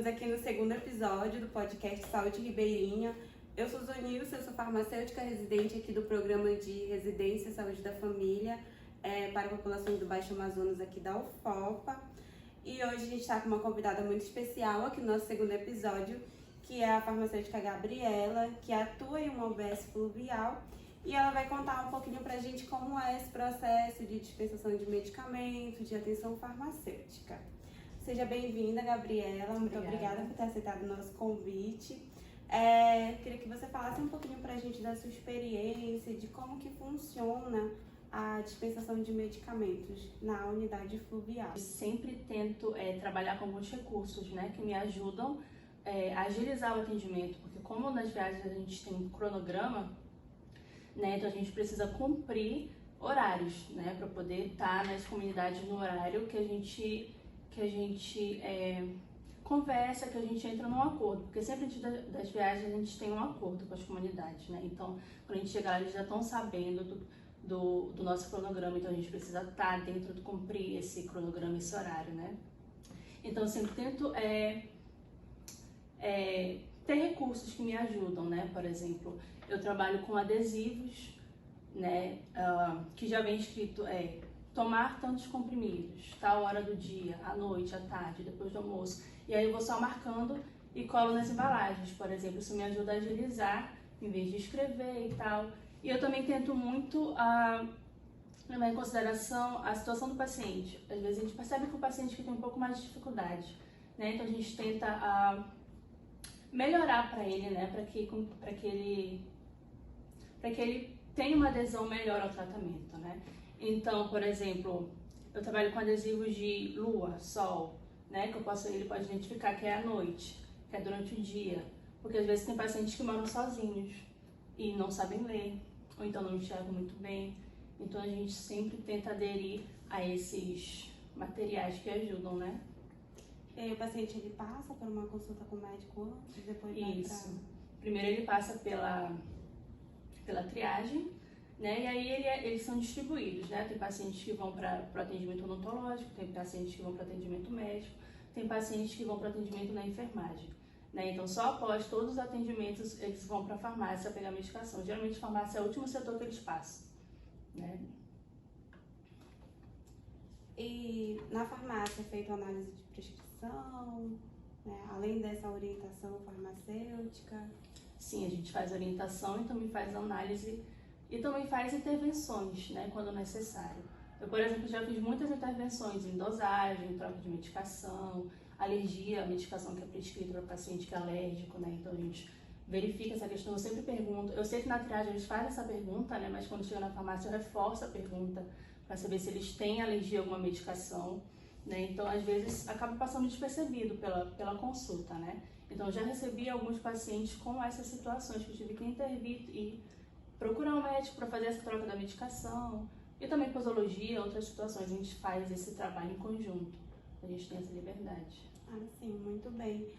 aqui no segundo episódio do podcast Saúde Ribeirinha. Eu sou Zonilce, eu sou farmacêutica residente aqui do programa de Residência Saúde da Família para a população do Baixo Amazonas aqui da UFOPA. E hoje a gente está com uma convidada muito especial aqui no nosso segundo episódio, que é a farmacêutica Gabriela, que atua em uma UBS fluvial. E ela vai contar um pouquinho pra gente como é esse processo de dispensação de medicamentos, de atenção farmacêutica. Seja bem-vinda, Gabriela. Muito obrigada por ter aceitado o nosso convite. Queria que você falasse um pouquinho pra gente da sua experiência, de como que funciona a dispensação de medicamentos na unidade fluvial. Eu sempre tento trabalhar com alguns recursos, né, que me ajudam a agilizar o atendimento, porque como nas viagens a gente tem um cronograma, né, então a gente precisa cumprir horários, né, para poder estar nas comunidades no horário que a gente conversa, que a gente entra num acordo, porque sempre antes das viagens a gente tem um acordo com as comunidades, né, então quando a gente chegar lá eles já estão sabendo do nosso cronograma, então a gente precisa estar dentro de cumprir esse cronograma, esse horário, né. Então eu sempre tento ter recursos que me ajudam, né, por exemplo, eu trabalho com adesivos, né, que já vem escrito tomar tantos comprimidos, tal hora do dia, à noite, à tarde, depois do almoço. E aí eu vou só marcando e colo nas embalagens, por exemplo. Isso me ajuda a agilizar, em vez de escrever e tal. E eu também tento muito levar em consideração a situação do paciente. Às vezes a gente percebe que o paciente que tem um pouco mais de dificuldade, né? Então a gente tenta melhorar para ele, né? Para que ele tenha uma adesão melhor ao tratamento, né? Então, por exemplo, eu trabalho com adesivos de lua, sol, né? Que ele pode identificar que é à noite, que é durante o dia. Porque às vezes tem pacientes que moram sozinhos e não sabem ler, ou então não enxergam muito bem. Então a gente sempre tenta aderir a esses materiais que ajudam, né? E aí o paciente ele passa por uma consulta com o médico antes, depois vai Isso. Primeiro ele passa pela triagem, né? E aí eles são distribuídos, né? Tem pacientes que vão para o atendimento odontológico, tem pacientes que vão para o atendimento médico, tem pacientes que vão para o atendimento na enfermagem, né? Então só após todos os atendimentos eles vão para a farmácia pegar a medicação. Geralmente a farmácia é o último setor que eles passam, né? E na farmácia é feita análise de prescrição, né? Além dessa orientação farmacêutica. Sim, a gente faz orientação e também faz análise e também faz intervenções, né, quando necessário. Eu, por exemplo, já fiz muitas intervenções em dosagem, troca de medicação, alergia à medicação que é prescrita para paciente que é alérgico, né, então a gente verifica essa questão. Eu sempre pergunto, eu sei que na triagem eles fazem essa pergunta, né, mas quando chega na farmácia eu reforço a pergunta para saber se eles têm alergia a alguma medicação, né, então às vezes acaba passando despercebido pela consulta, né. Então, eu já recebi alguns pacientes com essas situações que eu tive que intervir e procurar um médico para fazer essa troca da medicação. E também posologia, outras situações, a gente faz esse trabalho em conjunto. A gente tem essa liberdade. Ah, sim, muito bem.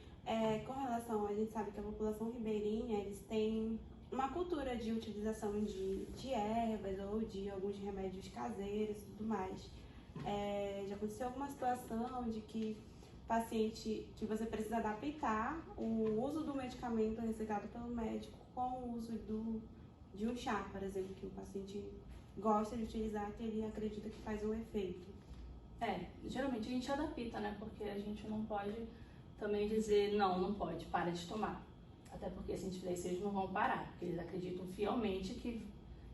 Com relação, a gente sabe que a população ribeirinha, eles têm uma cultura de utilização de ervas ou de alguns remédios caseiros e tudo mais. Já aconteceu alguma situação de que paciente que você precisa adaptar o uso do medicamento receitado pelo médico com o uso de um chá, por exemplo, que o paciente gosta de utilizar, que ele acredita que faz um efeito. Geralmente a gente adapta, né? Porque a gente não pode também dizer, não pode, para de tomar. Até porque se a gente fizer isso, eles não vão parar, porque eles acreditam fielmente que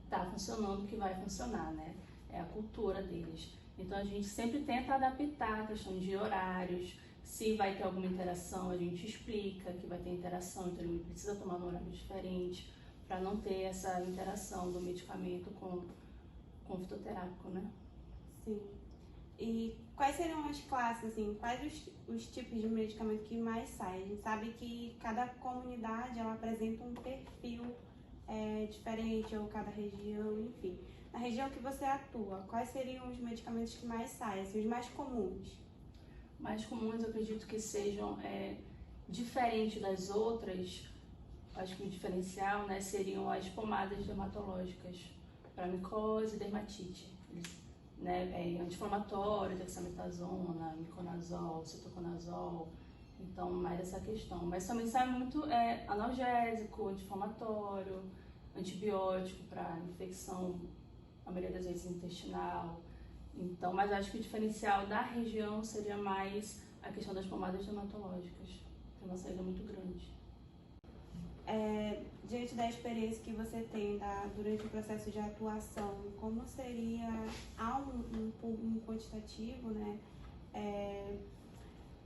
está funcionando, que vai funcionar, né? É a cultura deles. Então a gente sempre tenta adaptar a questão de horários. Se vai ter alguma interação, a gente explica que vai ter interação, então ele precisa tomar num horário diferente, para não ter essa interação do medicamento com o fitoterápico, né? Sim. E quais seriam as classes, assim, quais os tipos de medicamento que mais saem? A gente sabe que cada comunidade, ela apresenta um perfil diferente, ou cada região, enfim. Na região que você atua, quais seriam os medicamentos que mais saem, assim, os mais comuns? Mais comuns, eu acredito que sejam diferentes das outras. Acho que o diferencial, né, seriam as pomadas dermatológicas para micose e dermatite, né, anti-inflamatório, dexametasona, miconazol, cetoconazol, Então, mais essa questão. Mas também sai muito analgésico, anti-inflamatório, antibiótico para infecção, a maioria das vezes intestinal. Então, mas acho que o diferencial da região seria mais a questão das pomadas dermatológicas. Tem uma saída muito grande. Diante da experiência que você tem durante o processo de atuação, como seria, há um quantitativo, né,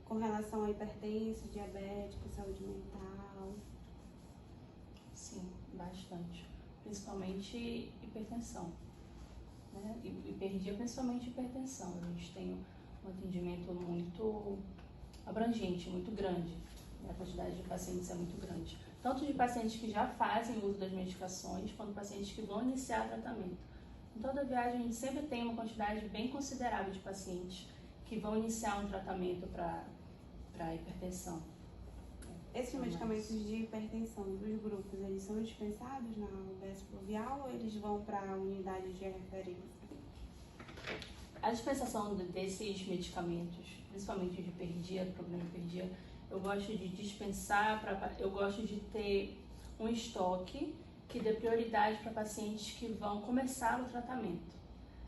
com relação a hipertenso, diabético, saúde mental? Sim, bastante. Principalmente hipertensão, né? Hiperdia, principalmente hipertensão. A gente tem um atendimento muito abrangente, muito grande. A quantidade de pacientes é muito grande. Tanto de pacientes que já fazem uso das medicações, quanto pacientes que vão iniciar tratamento. Em toda viagem, a gente sempre tem uma quantidade bem considerável de pacientes que vão iniciar um tratamento para hipertensão. Esses medicamentos de hipertensão dos grupos, eles são dispensados na UBS Fluvial ou eles vão para a unidade de referência? A dispensação desses medicamentos, principalmente de hiperdia, do problema de hiperdia, eu gosto de dispensar, eu gosto de ter um estoque que dê prioridade para pacientes que vão começar o tratamento,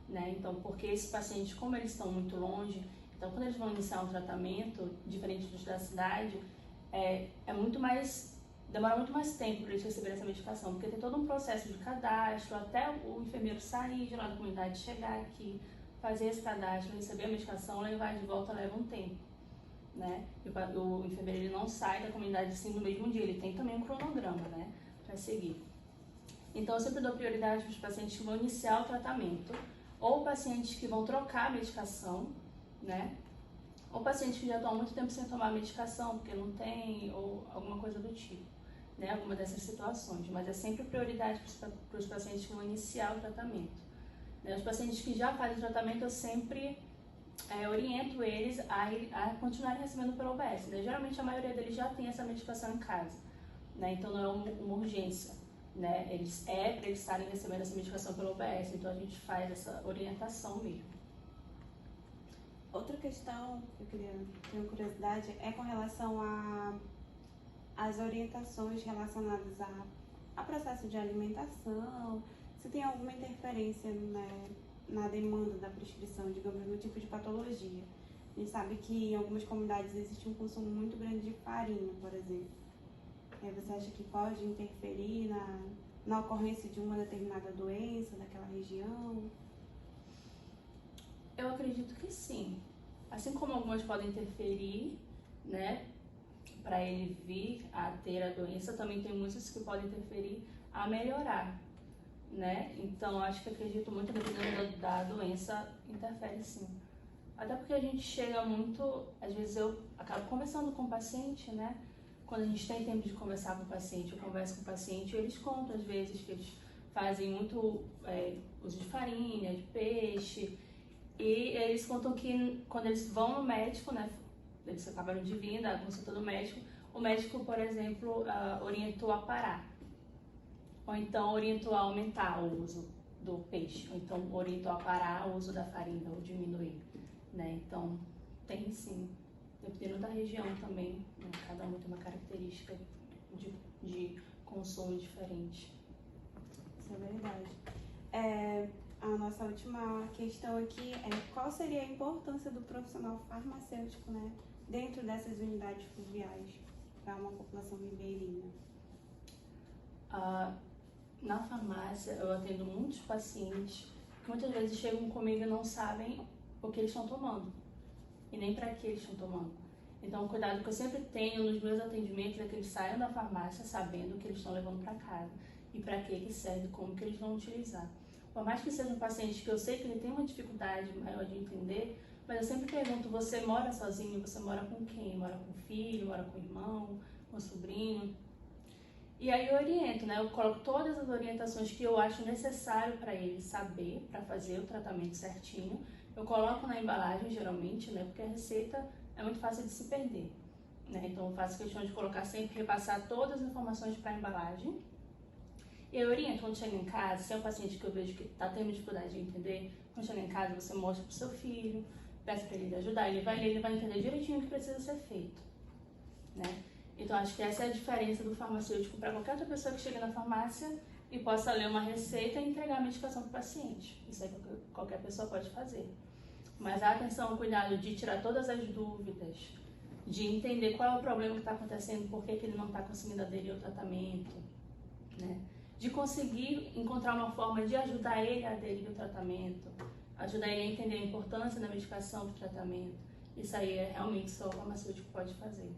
né? Então, porque esses pacientes, como eles estão muito longe, então quando eles vão iniciar um tratamento, diferente dos da cidade, demora muito mais tempo para eles receberem essa medicação, porque tem todo um processo de cadastro, até o enfermeiro sair de lá da comunidade, chegar aqui, fazer esse cadastro, receber a medicação, levar de volta, leva um tempo, né? O enfermeiro ele não sai da comunidade assim no mesmo dia, ele tem também um cronograma, né, para seguir. Então, eu sempre dou prioridade para os pacientes que vão iniciar o tratamento, ou pacientes que vão trocar a medicação, né? Ou pacientes que já estão há muito tempo sem tomar a medicação, porque não tem, ou alguma coisa do tipo, né? Alguma dessas situações. Mas é sempre prioridade para os pacientes que vão iniciar o tratamento. Né? Os pacientes que já fazem o tratamento, eu sempre oriento eles a continuarem recebendo pelo OBS. Né? Geralmente, a maioria deles já tem essa medicação em casa, né? Então, não é uma urgência. Né? Para eles estarem recebendo essa medicação pelo OBS, então a gente faz essa orientação mesmo. Outra questão que eu tenho curiosidade é com relação às orientações relacionadas a processo de alimentação, se tem alguma interferência, né, na demanda da prescrição, digamos, no tipo de patologia. A gente sabe que em algumas comunidades existe um consumo muito grande de farinha, por exemplo. Você acha que pode interferir na ocorrência de uma determinada doença daquela região? Eu acredito que sim. Assim como algumas podem interferir, né, para ele vir a ter a doença, também tem muitas que podem interferir a melhorar, né? Então, acho que acredito muito, dependendo da doença, interfere sim. Até porque a gente chega muito, às vezes eu acabo conversando com o paciente, né? Quando a gente tem tempo de conversar com o paciente, eu converso com o paciente, eles contam às vezes que eles fazem muito uso de farinha, de peixe, e eles contam que quando eles vão no médico, né, eles acabaram de vir da consulta do médico, o médico, por exemplo, orientou a parar, ou então orientou a aumentar o uso do peixe, ou então orientou a parar o uso da farinha, ou diminuir, né? Então, tem sim. Dependendo da região também, né? Cada um tem uma característica de consumo diferente. Isso é verdade. A nossa última questão aqui é qual seria a importância do profissional farmacêutico, né, dentro dessas unidades fluviais para uma população ribeirinha? Na farmácia, eu atendo muitos pacientes que muitas vezes chegam comigo e não sabem o que eles estão tomando. E nem para que eles estão tomando. Então, o cuidado que eu sempre tenho nos meus atendimentos é que eles saiam da farmácia sabendo o que eles estão levando para casa e para que serve, como que eles vão utilizar. Por mais que seja um paciente que eu sei que ele tem uma dificuldade maior de entender, mas eu sempre pergunto, você mora sozinho? Você mora com quem? Mora com o filho? Mora com o irmão? Com o sobrinho? E aí eu oriento, né? Eu coloco todas as orientações que eu acho necessário para ele saber, para fazer o tratamento certinho. Eu coloco na embalagem, geralmente, né? Porque a receita é muito fácil de se perder, né? Então eu faço questão de colocar sempre, repassar todas as informações para a embalagem. E eu oriento, quando chega em casa, se é um paciente que eu vejo que está tendo dificuldade de entender, quando chega em casa você mostra para o seu filho, peça para ele ajudar, ele vai ler, ele vai entender direitinho o que precisa ser feito, Então, acho que essa é a diferença do farmacêutico para qualquer outra pessoa que chegue na farmácia e possa ler uma receita e entregar a medicação para o paciente. Isso é que qualquer pessoa pode fazer. Mas a atenção, o cuidado de tirar todas as dúvidas, de entender qual é o problema que está acontecendo, por que ele não está conseguindo aderir ao tratamento, né? De conseguir encontrar uma forma de ajudar ele a aderir ao tratamento, ajudar ele a entender a importância da medicação do tratamento. Isso aí é realmente só o farmacêutico pode fazer.